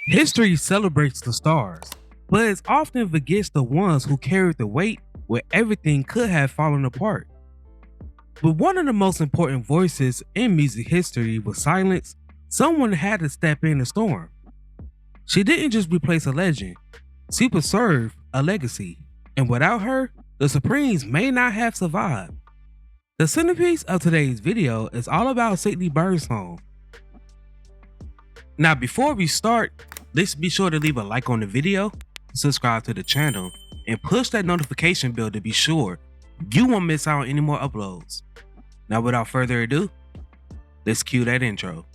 History celebrates the stars, but it often forgets the ones who carried the weight where everything could have fallen apart. But one of the most important voices in music history was silence. Someone had to step in the storm. She didn't just replace a legend, she preserved a legacy, and without her, the Supremes may not have survived. The centerpiece of today's video is all about Sydney Birdsong. Now before we start, let's be sure to leave a like on the video, subscribe to the channel, and push that notification bell to be sure you won't miss out on any more uploads. Now without further ado, let's cue that intro.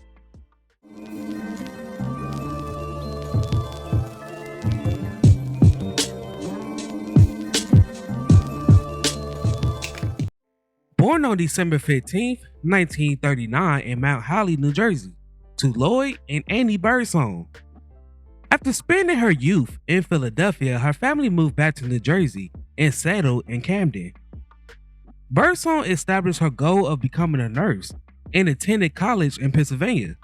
Born on December 15th, 1939 in Mount Holly, New Jersey, to Lloyd and Annie Birdsong. After spending her youth in Philadelphia, her family moved back to New Jersey and settled in Camden. Birdsong established her goal of becoming a nurse and attended college in Pennsylvania.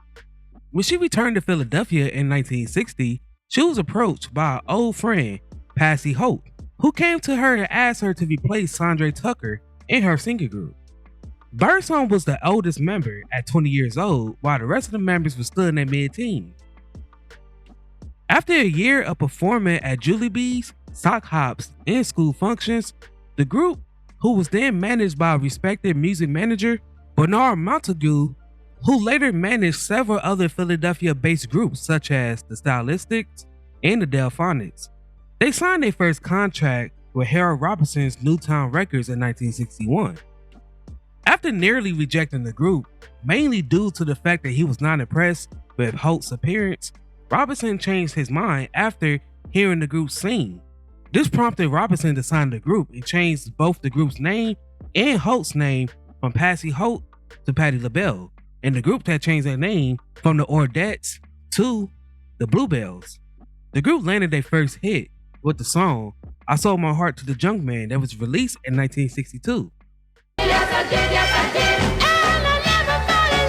When she returned to Philadelphia in 1960, she was approached by an old friend, Patsy Holt, who came to her and asked her to replace Sandra Tucker in her singing group. Birdsong was the oldest member at 20 years old, while the rest of the members were still in their mid-teens. After a year of performing at Julie sock hops, and school functions, the group, who was then managed by a respected music manager, Bernard Montague, who later managed several other Philadelphia-based groups such as the Stylistics and the Delphonics. They signed their first contract with Harold Robinson's MOTOWN Records in 1961. After nearly rejecting the group, mainly due to the fact that he was not impressed with Holt's appearance, Robinson changed his mind after hearing the group sing. This prompted Robinson to sign the group and changed both the group's name and Holt's name from Patsy Holt to Patti LaBelle, and the group had changed their name from the Ordettes to the Bluebells. The group landed their first hit with the song I Sold My Heart to the Junk Man that was released in 1962. Yes, I did, and I never fall in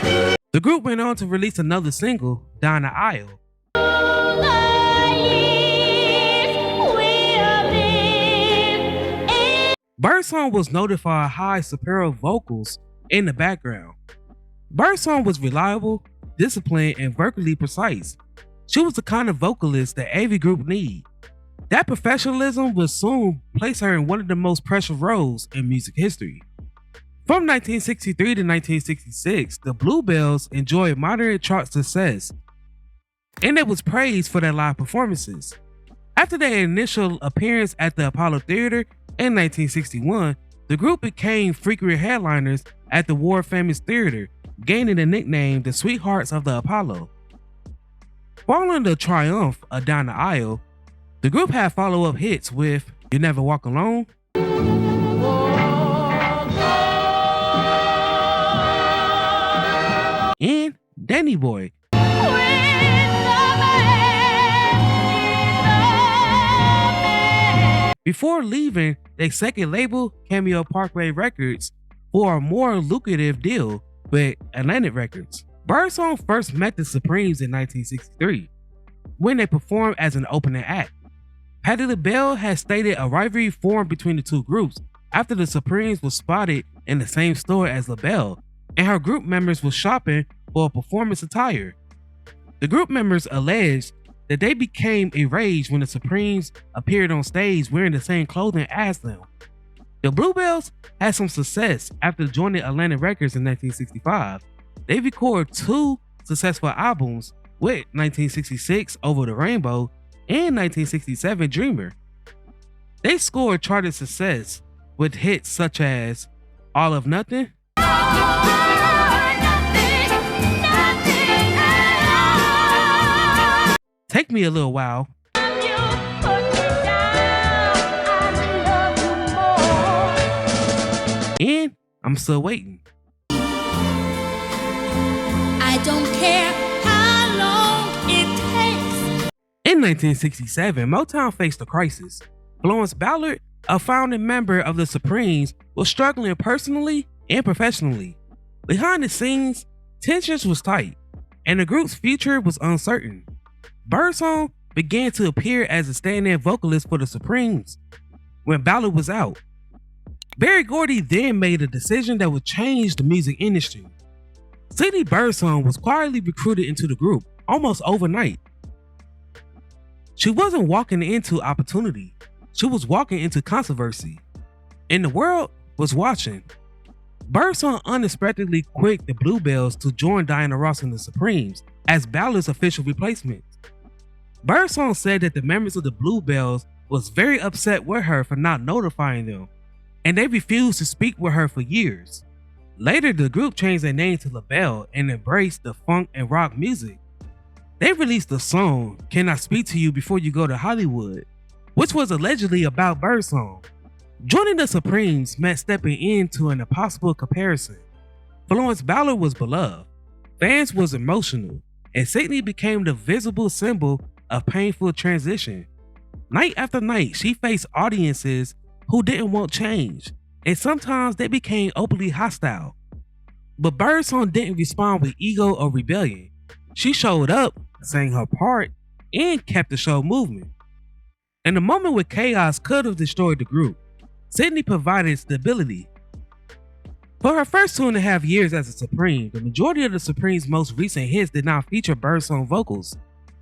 love again. The group went on to release another single, Down the Aisle. Birdsong was noted for her high soprano vocals in the background. Birdsong was reliable, disciplined, and vocally precise. She was the kind of vocalist that every group needed. That professionalism would soon place her in one of the most pressure roles in music history. From 1963 to 1966, the Bluebells enjoyed moderate chart success, and it was praised for their live performances. After their initial appearance at the Apollo Theater in 1961, the group became frequent headliners at the world-famous theater, gaining the nickname the Sweethearts of the Apollo. Following the triumph of Down the Aisle, the group had follow-up hits with You Never Walk Alone, and Danny Boy. Before leaving their second label, Cameo Parkway Records, for a more lucrative deal with Atlantic Records. Birdsong first met the Supremes in 1963, when they performed as an opening act. Patti LaBelle had stated a rivalry formed between the two groups after the Supremes were spotted in the same store as LaBelle, and her group members were shopping for performance attire. The group members alleged that they became enraged when the Supremes appeared on stage wearing the same clothing as them. The Bluebells had some success after joining Atlantic Records in 1965. They recorded two successful albums with 1966 Over the Rainbow and 1967 Dreamer. They scored charted success with hits such as All of Nothing, Take Me a Little While, and I'm Still Waiting. I don't care how long it takes. In 1967, Motown faced a crisis. Florence Ballard, a founding member of the Supremes, was struggling personally and professionally. Behind the scenes, tensions was tight. and the group's future was uncertain. Birdsong began to appear as a stand-in vocalist for the Supremes when Ballard was out. Berry Gordy then made a decision that would change the music industry. Sydney Birdsong was quietly recruited into the group almost overnight. She wasn't walking into opportunity, she was walking into controversy. And the world was watching. Birdsong unexpectedly quit the Bluebells to join Diana Ross and the Supremes as Ballard's official replacement. Birdsong said that the members of the Bluebells was very upset with her for not notifying them, and they refused to speak with her for years. Later, the group changed their name to LaBelle and embraced the funk and rock music. They released the song Can I Speak to You Before You Go to Hollywood, which was allegedly about Birdsong. Joining the Supremes meant stepping into an impossible comparison. Florence Ballard was beloved, fans was emotional, and Sydney became the visible symbol of painful transition. Night after night, she faced audiences who didn't want change, and sometimes they became openly hostile. But Birdsong didn't respond with ego or rebellion. She showed up, sang her part, and kept the show moving. In a moment where chaos could have destroyed the group, Sydney provided stability. For her first 2.5 years as a Supreme, the majority of the Supremes' most recent hits did not feature Birdsong vocals,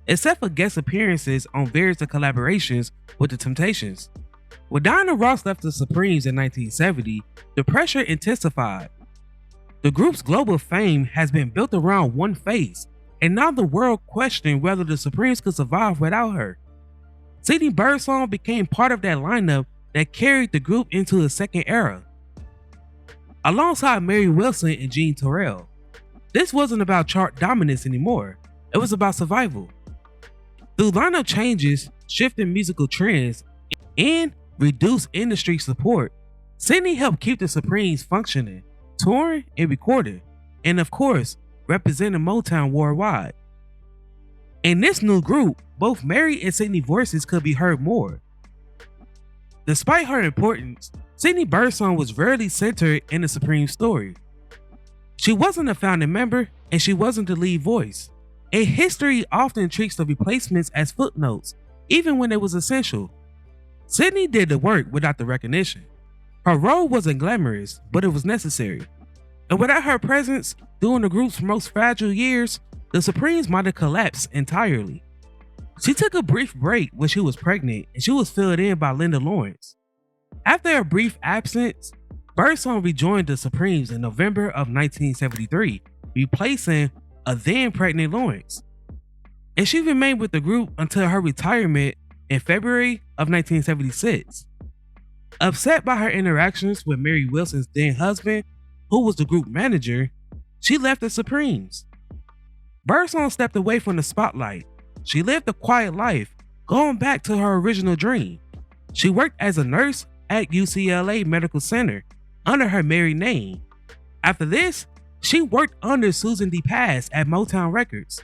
except for guest appearances on various collaborations with the Temptations. When Diana Ross left the Supremes in 1970, the pressure intensified. The group's global fame has been built around one face, and now the world questioned whether the Supremes could survive without her. Sydney Birdsong became part of that lineup that carried the group into a second era. Alongside Mary Wilson and Jean Terrell, this wasn't about chart dominance anymore, it was about survival. Through lineup changes, shifting musical trends, and reduced industry support, Sydney helped keep the Supremes functioning, touring and recording, and of course, representing Motown worldwide. In this new group, both Mary and Sydney voices could be heard more. Despite her importance, Sydney Birdsong was rarely centered in the Supreme story. She wasn't a founding member, and she wasn't the lead voice. And history often treats the replacements as footnotes, even when it was essential. Sydney did the work without the recognition. Her role wasn't glamorous, but it was necessary. And without her presence during the group's most fragile years, the Supremes might have collapsed entirely. She took a brief break when she was pregnant, and she was filled in by Linda Lawrence. After a brief absence, Birdsong rejoined the Supremes in November of 1973, replacing a then pregnant Lawrence. And she remained with the group until her retirement in February of 1976. Upset by her interactions with Mary Wilson's then husband, who was the group manager, she left the Supremes. Birdsong stepped away from the spotlight. She lived a quiet life, going back to her original dream. She worked as a nurse at UCLA Medical Center under her married name. After this, she worked under Susan D. Pass at MOTOWN Records.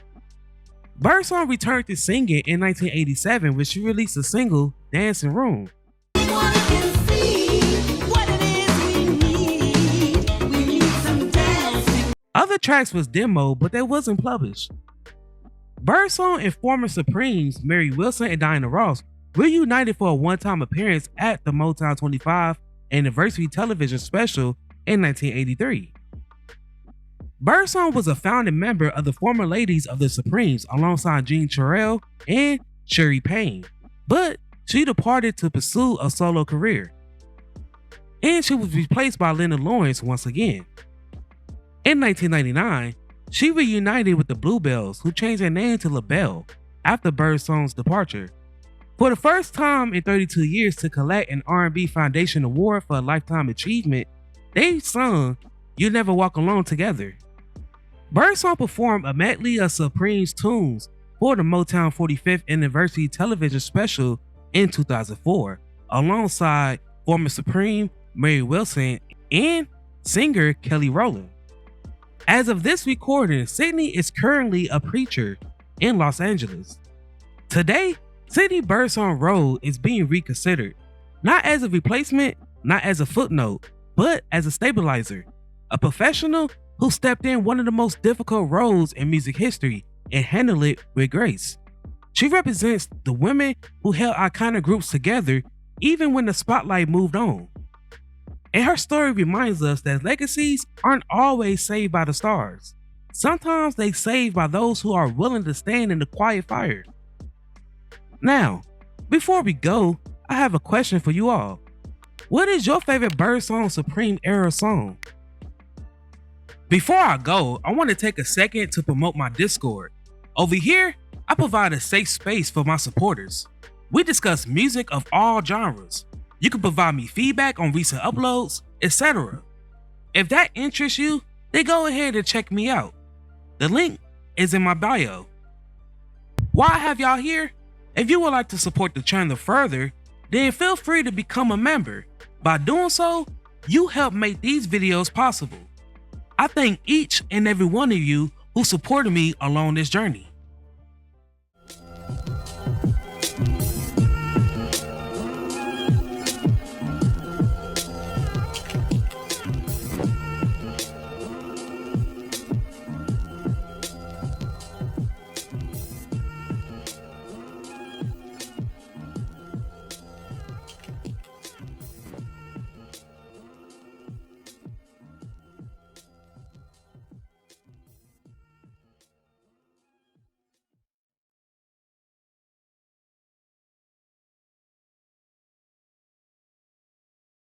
Birdsong returned to singing in 1987 when she released a single, Dancing Room. Other tracks was demoed, but they wasn't published. Birdsong and former Supremes Mary Wilson and Diana Ross reunited for a one-time appearance at the Motown 25 anniversary television special in 1983. Birdsong was a founding member of the former ladies of the Supremes alongside Jean Terrell and Sherry Payne, but she departed to pursue a solo career. And she was replaced by Linda Lawrence once again. In 1999, she reunited with the Bluebells, who changed their name to LaBelle after Birdsong's departure. For the first time in 32 years to collect an R&B Foundation Award for a Lifetime Achievement, they sung You Never Walk Alone together. Birdsong performed a medley of Supreme's tunes for the Motown 45th Anniversary television special in 2004, alongside former Supreme Mary Wilson and singer Kelly Rowland. As of this recording, Sydney is currently a preacher in Los Angeles. Today, Sydney Birdsong's role is being reconsidered, not as a replacement, not as a footnote, but as a stabilizer, a professional who stepped in one of the most difficult roles in music history and handled it with grace. She represents the women who held iconic groups together even when the spotlight moved on. And her story reminds us that legacies aren't always saved by the stars. Sometimes they're saved by those who are willing to stand in the quiet fire. Now, before we go, I have a question for you all. What is your favorite Birdsong Supreme era song? Before I go, I want to take a second to promote my Discord. Over here, I provide a safe space for my supporters. We discuss music of all genres. You can provide me feedback on recent uploads, etc. If that interests you, then go ahead and check me out. The link is in my bio. While I have y'all here, if you would like to support the channel further, then feel free to become a member. By doing so, you help make these videos possible. I thank each and every one of you who supported me along this journey.